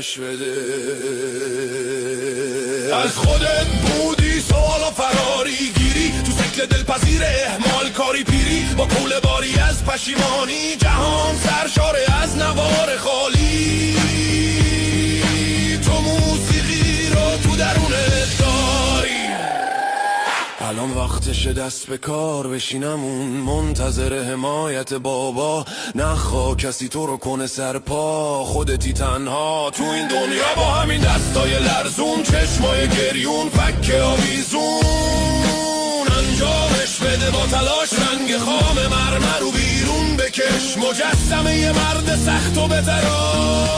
انجامش بده. از خودت بودی سوالا فراری گیری، تو سکل دلپذیر اهمال کاری پیری، با کوله باری از پشیمانی جهان سرشاره از نوار خالی. تو موسیقی رو تو درونت داری. الان وقتشه دست به کار بشینم اون منتظر حمایت بابا. نخوا کسی تو رو کنه سرپا، خودتی تنها تو این دنیا با همین دستای لرزون، چشمای گریون، فک آویزون. انجامش بده با تلاش، رنگ خام مرمر رو بیرون بکش، مجسمه یه مرد سخت و بترا.